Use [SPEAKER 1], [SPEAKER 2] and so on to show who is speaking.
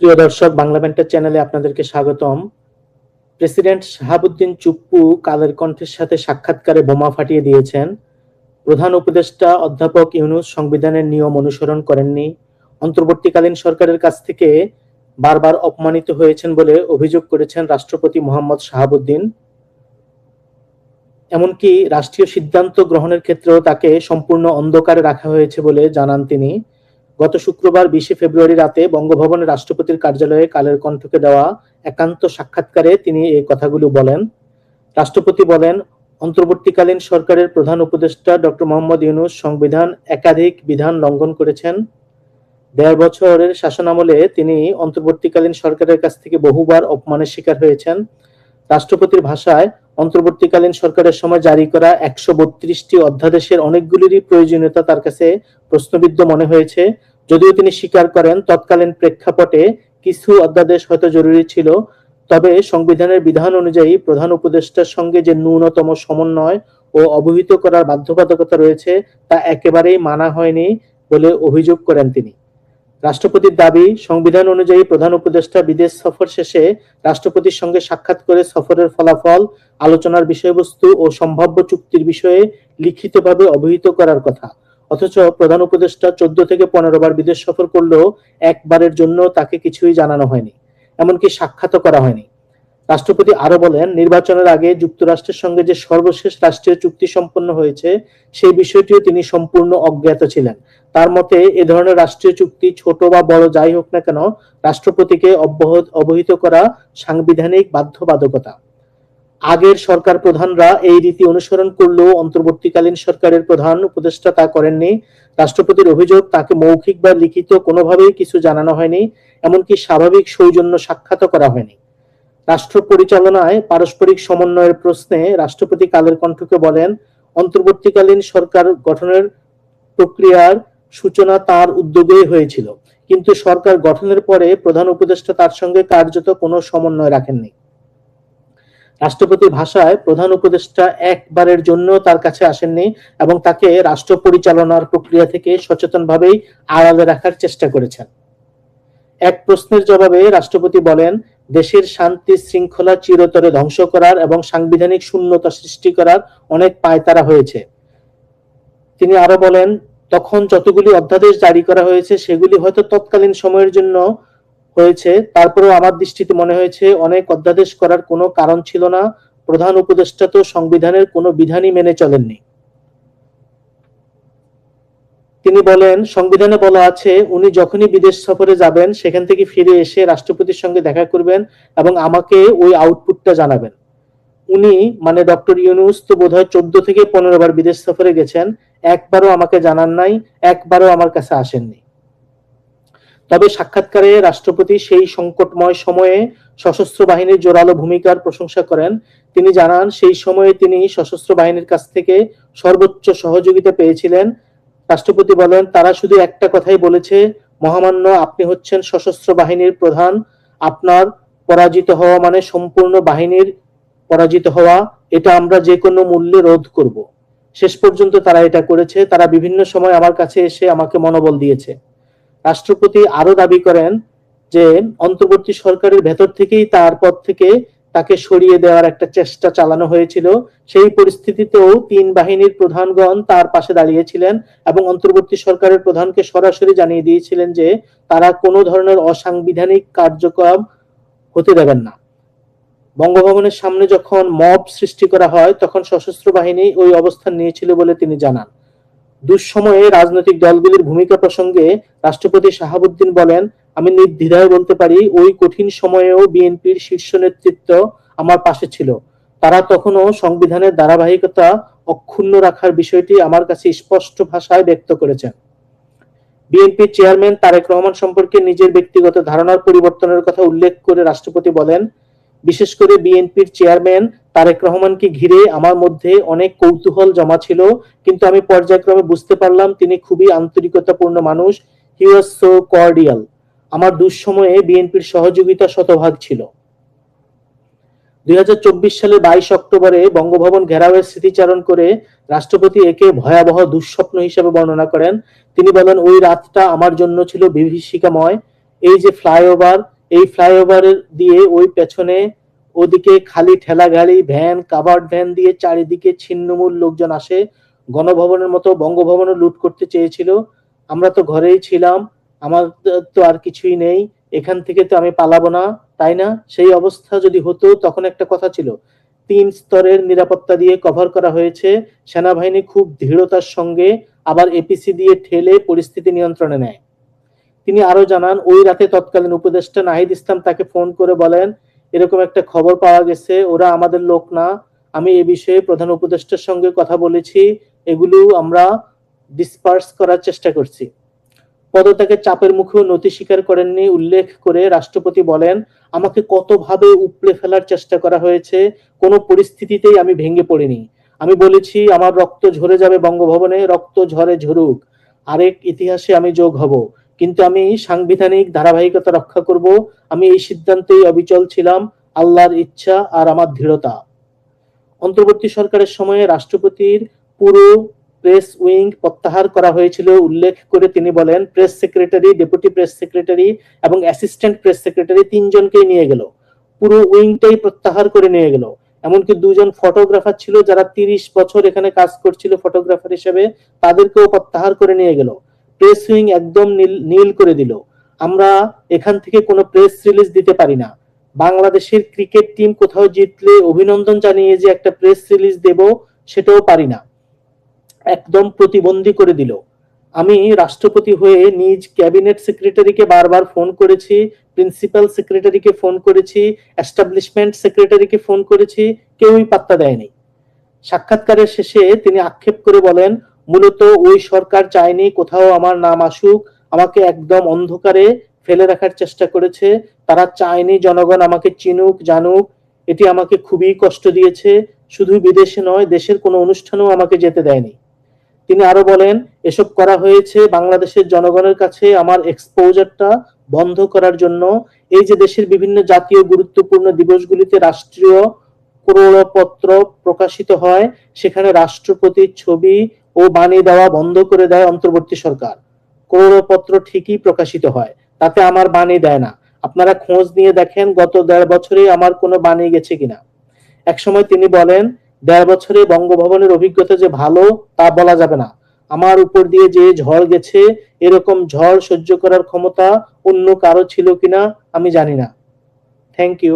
[SPEAKER 1] প্রিয় দর্শক, বাংলা ব্যান্টার চ্যানেলে আপনাদেরকে স্বাগতম। প্রেসিডেন্ট শাহাবুদ্দিন চুপ্পু কালের কণ্ঠের সাথে সাক্ষাৎকারে বোমা ফাটিয়ে দিয়েছেন। প্রধান উপদেষ্টা অধ্যাপক ইউনূস সংবিধানের নিয়ম অনুসরণ করেননি, অন্তর্বর্তীকালীন সরকারের কাছ থেকে বারবার অপমানিত হয়েছেন বলে অভিযোগ করেছেন রাষ্ট্রপতি মোহাম্মদ শাহাবুদ্দিন। এমনকি রাষ্ট্রীয় সিদ্ধান্ত গ্রহণের ক্ষেত্রেও তাকে সম্পূর্ণ অন্ধকারে রাখা হয়েছে বলে জানান তিনি। গত শুক্রবার 20 ফেব্রুয়ারি রাতে বঙ্গভবনে রাষ্ট্রপতির কার্যালয়ে কালের কণ্ঠকে দেওয়া একান্ত সাক্ষাৎকারে তিনি এই কথাগুলো বলেন। রাষ্ট্রপতি বলেন, অন্তর্বর্তীকালীন সরকারের প্রধান উপদেষ্টা ডক্টর মোহাম্মদ ইউনূস সংবিধান একাধিক বিধান লঙ্ঘন করেছেন। ১.৫ বছরের শাসনামলে তিনি অন্তর্বর্তীকালীন সরকারের কাছ থেকে বহুবার অপমানের শিকার হয়েছেন। রাষ্ট্রপতির ভাষায়, অন্তর্বর্তীকালীন সরকারের সময় জারি করা ১৩২টি অধ্যাদেশের অনেকগুলিরই প্রয়োজনীয়তা তার কাছে প্রশ্নবিদ্ধ মনে হয়েছে। যদিও তিনি স্বীকার করেন তৎকালীন প্রেক্ষাপটে কিছু অধ্যাদেশ হয়তো জরুরি ছিল, তবে সংবিধানের বিধান অনুযায়ী প্রধান উপদেষ্টার সঙ্গে যে ন্যূনতম সমন্বয় ও অবহিত করার বাধ্যবাধকতা রয়েছে তা একেবারেই মানা হয়নি বলে অভিযোগ করেন তিনি। রাষ্ট্রপতির দাবি, সংবিধান অনুযায়ী প্রধান উপদেষ্টা বিদেশ সফর শেষে রাষ্ট্রপতির সঙ্গে সাক্ষাৎ করে সফরের ফলাফল, আলোচনার বিষয়বস্তু ও সম্ভাব্য চুক্তির বিষয়ে লিখিতভাবে অবহিত করার কথা। অথচ প্রধান উপদেষ্টা 14 থেকে 15 বার বিদেশ সফর করলেও একবারের জন্য তাকে কিছুই জানানো হয়নি, এমনকি সাক্ষাৎও করা হয়নি। রাষ্ট্রপতি আরো বলেন, নির্বাচনের আগে যুক্তরাষ্ট্রের সঙ্গে যে সর্বশেষ রাষ্ট্রীয় চুক্তি সম্পন্ন হয়েছে সেই বিষয়টিও তিনি সম্পূর্ণ অজ্ঞাত ছিলেন। তার মতে এ ধরনের রাষ্ট্রীয় চুক্তি ছোট বা বড় যাই হোক না কেন, রাষ্ট্রপতিকে অবহিত করা সাংবিধানিক বাধ্যবাধকতা। আগের সরকার প্রধানরা এই রীতি অনুসরণ করলেও অন্তর্বর্তীকালীন সরকারের প্রধান উপদেষ্টা তা করেননি। রাষ্ট্রপতির অভিযোগ, তাকে মৌখিক বা লিখিত কোনোভাবেই কিছু জানানো হয়নি, এমনকি স্বাভাবিক সৌজন্য সাক্ষাৎও করা হয়নি। রাষ্ট্র পরিচালনায় পারস্পরিক সমন্বয়ের প্রশ্নে রাষ্ট্রপতি কালের কণ্ঠকে বলেন, অন্তর্বর্তীকালীন সরকার গঠনের প্রক্রিয়ার সূচনা তার উদ্যোগেই হয়েছিল, কিন্তু সরকার গঠনের পরে প্রধান উপদেষ্টা তার সঙ্গে কার্যত কোনো সমন্বয় রাখেননি। রাষ্ট্রপতির ভাষায়, প্রধান উপদেষ্টা একবারের জন্য তার কাছে আসেননি এবং তাকে রাষ্ট্র পরিচালনার প্রক্রিয়া থেকে সচেতনভাবেই আড়ালে রাখার চেষ্টা করেছেন। এক প্রশ্নের জবাবে রাষ্ট্রপতি বলেন, দেশের শান্তি শৃঙ্খলা চিরতরে ধ্বংস করার এবং সাংবিধানিক শূন্যতা সৃষ্টি করার অনেক পায়তারা হয়েছে। তিনি আরো বলেন, তখন যতগুলি অধ্যাদেশ জারি করা হয়েছে সেগুলি হয়তো তৎকালীন সময়ের জন্য হয়েছে, তারপরেও আমার দৃষ্টিতে মনে হয়েছে অনেক অধ্যাদেশ করার কোনো কারণ ছিল না। প্রধান উপদেষ্টা তো সংবিধানের কোনো বিধানই মেনে চলেননি। তিনি বলেন, সংবিধানে বলা আছে উনি যখনই বিদেশ সফরে যাবেন সেখান থেকে ফিরে এসে রাষ্ট্রপতির সঙ্গে দেখা করবেন এবং আমাকে ওই আউটপুটটা জানাবেন। উনি মানে ডক্টর ইউনূস তো বোধহয় 14 থেকে 15 বার বিদেশ সফরে গেছেন, একবারও আমাকে জানান নাই, একবারও আমার কাছে আসেননি। তবে সাক্ষাৎকারে রাষ্ট্রপতি সেই সংকটময় সময়ে সশস্ত্র বাহিনীর জোরালো ভূমিকার প্রশংসা করেন। তিনি জানান, সেই সময়ে তিনি সশস্ত্র বাহিনীর কাছ থেকে সর্বোচ্চ সহযোগিতা পেয়েছিলেন। রাষ্ট্রপতি বলেন, তারা শুধু একটা কথাই বলেছে, মহামান্য আপনি হচ্ছেন সশস্ত্র বাহিনীর প্রধান, আপনার পরাজিত হওয়া মানে সম্পূর্ণ বাহিনীর পরাজিত হওয়া, এটা আমরা যে কোনো মূল্যে রোধ করব। শেষ পর্যন্ত তারা এটা করেছে। তারা বিভিন্ন সময় আমার কাছে এসে আমাকে মনোবল দিয়েছে। রাষ্ট্রপতি আরো দাবি করেন যে অন্তর্বর্তী সরকারের ভেতর থেকেই তার পদ থেকে তাকে সরিয়ে দেওয়ার একটা চেষ্টা চালানো হয়েছিল। সেই পরিস্থিতিতেও 3 বাহিনীর প্রধানগণ তার পাশে দাঁড়িয়েছিলেন এবং অন্তর্বর্তী সরকারের প্রধানকে সরাসরি জানিয়ে দিয়েছিলেন যে তারা কোনো ধরনের অসাংবিধানিক কার্যক্রম হতে দেবেন না। বঙ্গভবনের সামনে যখন মব সৃষ্টি করা হয় তখন সশস্ত্র বাহিনী ওই অবস্থান নিয়েছিল বলে তিনি জানান। দুঃসময়ে রাজনৈতিক দলগুলির ভূমিকা প্রসঙ্গে রাষ্ট্রপতি শাহাবুদ্দিন বলেন, আমি নির্দ্বিধায় বলতে পারি ওই কঠিন সময়েও বিএনপির শীর্ষ নেতৃত্ব আমার পাশে ছিল। তারা তখনও সংবিধানের ধারাবাহিকতা অক্ষুণ্ণ রাখার বিষয়টি আমার কাছে স্পষ্ট ভাষায় ব্যক্ত করেছেন। বিএনপির চেয়ারম্যান তারেক রহমান সম্পর্কে নিজের ব্যক্তিগত ধারণার পরিবর্তনের কথা উল্লেখ করে রাষ্ট্রপতি বলেন, বিশেষ করে বিএনপির চেয়ারম্যান তারেক রহমানকে ঘিরে আমার মধ্যে অনেক কৌতূহল জমা ছিল, কিন্তু আমি পর্যায়ক্রমে বুঝতে পারলাম তিনি খুবই আন্তরিকতাপূর্ণ মানুষ। হি ওয়াজ সো কর্ডিয়াল। আমার দুঃসময়ে বিএনপির সহযোগিতা শতভাগ ছিল। 2024 সালের 22 অক্টোবরে বঙ্গভবন ঘেরাওয়ের স্মৃতিচারণ করে রাষ্ট্রপতি একে ভয়াবহ দুঃস্বপ্ন হিসেবে বর্ণনা করেন। তিনি বলেন, ওই রাতটা আমার জন্য ছিল বিভীষিকাময়। এই যে ফ্লাইওভার, এই ফ্লাইওভারের দিয়ে ওই পেছনে ওদিকে খালি ঠেলা গাড়ি, ভ্যান, কাভার্ড ভ্যান দিয়ে চারিদিকে ছিন্নমূল লোকজন আসে। গণভবনের মতো বঙ্গভবনও লুট করতে চেয়েছিল। আমরা তো ঘরেই ছিলাম, আমার তো আর কিছুই নেই, এখান থেকে তো আমি পালাবো না, তাই না? সেই অবস্থা যদি হতো তখন একটা কথা ছিল, 3 স্তরের নিরাপত্তা দিয়ে কভার করা হয়েছে। সেনাবাহিনী খুব দৃঢ়তার সঙ্গে আবার এপিসি দিয়ে ঠেলে পরিস্থিতি নিয়ন্ত্রণে নেয়। তিনি আরো জানান, ওই রাতে তৎকালীন উপদেষ্টা নাহিদ ইসলাম তাকে ফোন করে বলেন, এরকম একটা খবর পাওয়া গেছে, ওরা আমাদের লোক না। আমি এ বিষয়ে প্রধান উপদেষ্টার সঙ্গে কথা বলেছি, এগুলো আমরা ডিসপার্স করার চেষ্টা করছি। পদত্যাগের চাপের মুখেও নতি স্বীকার করেননি উল্লেখ করে রাষ্ট্রপতি বলেন, আমাকে কতভাবে উপড়ে ফেলার চেষ্টা করা হয়েছে, কোনো পরিস্থিতিতেই আমি ভেঙে পড়িনি। আমি বলেছি আমার রক্ত ঝরে যাবে বঙ্গভবনে, রক্ত ঝরে ঝরুক, আরেক ইতিহাসে আমি যোগ হব, কিন্তু আমি সাংবিধানিক ধারাবাহিকতা রক্ষা করব। আমি এই সিদ্ধান্তেই অবিচল ছিলাম, আল্লাহর ইচ্ছা আর আমার দৃঢ়তা। অন্তর্বর্তী সরকারের সময়ে রাষ্ট্রপতির পুরো প্রেস উইং প্রত্যাহার করা হয়েছিল উল্লেখ করে তিনি বলেন, press secretary, deputy press secretary এবং অ্যাসিস্ট্যান্ট প্রেস সেক্রেটারি 3 জনকেই নিয়ে গেল, পুরো উইংটাই প্রত্যাহার করে নিয়ে গেল। এমনকি 2 জন ফটোগ্রাফার ছিল যারা 30 বছর এখানে কাজ করছিল ফটোগ্রাফার হিসেবে, তাদেরকেও প্রত্যাহার করে নিয়ে গেল। প্রেস উইং একদম নীল করে দিল। আমরা এখান থেকে কোনো প্রেস রিলিজ দিতে পারি না। বাংলাদেশের ক্রিকেট টিম কোথাও জিতলে অভিনন্দন জানিয়ে যে একটা প্রেস রিলিজ দেব, সেটাও পারি না, একদম প্রতিবন্ধী করে দিল। আমি রাষ্ট্রপতি হয়ে নিজ ক্যাবিনেট সেক্রেটারিকে বারবার ফোন করেছি, প্রিন্সিপাল সেক্রেটারিকে ফোন করেছি, এস্টাবলিশমেন্ট সেক্রেটারিকে ফোন করেছি, কেউই পাত্তা দেয়নি। সাক্ষাৎকারের শেষে তিনি আক্ষেপ করে বলেন, মূলত ওই সরকার চায়নি কোথাও আমার নাম আসুক, আমাকে একদম অন্ধকারে ফেলে রাখার চেষ্টা করেছে। তারা চায়নি জনগণ আমাকে চিনুক, জানুক। এটি আমাকে খুবই কষ্ট দিয়েছে। শুধু বিদেশে নয়, দেশের কোনো অনুষ্ঠানেও আমাকে যেতে দেয়নি। তিনি আরো বলেন, এসব করা হয়েছে বাংলাদেশের জনগণের কাছে আমার এক্সপোজারটা বন্ধ করার জন্য। এই যে দেশের বিভিন্ন জাতীয় গুরুত্বপূর্ণ দিবসগুলিতে রাষ্ট্রীয় ক্রোড়পত্র প্রকাশিত হয়, সেখানে রাষ্ট্রপতির ছবি ও বাণী দেওয়া বন্ধ করে দেয় অন্তর্বর্তী সরকার। ক্রোড়পত্র ঠিকই প্রকাশিত হয়, তাতে আমার বাণী দেয় না। আপনারা খোঁজ নিয়ে দেখেন গত 1.5 বছরে আমার কোনো বাণী গেছে কিনা। একসময় তিনি বলেন, 1.5 বছরে বঙ্গভবনের অভিজ্ঞতা যে ভালো তা বলা যাবে না। আমার উপর দিয়ে যে ঝড় গেছে, এরকম ঝড় সহ্য করার ক্ষমতা অন্য কারো ছিল কিনা আমি জানি না। Thank you.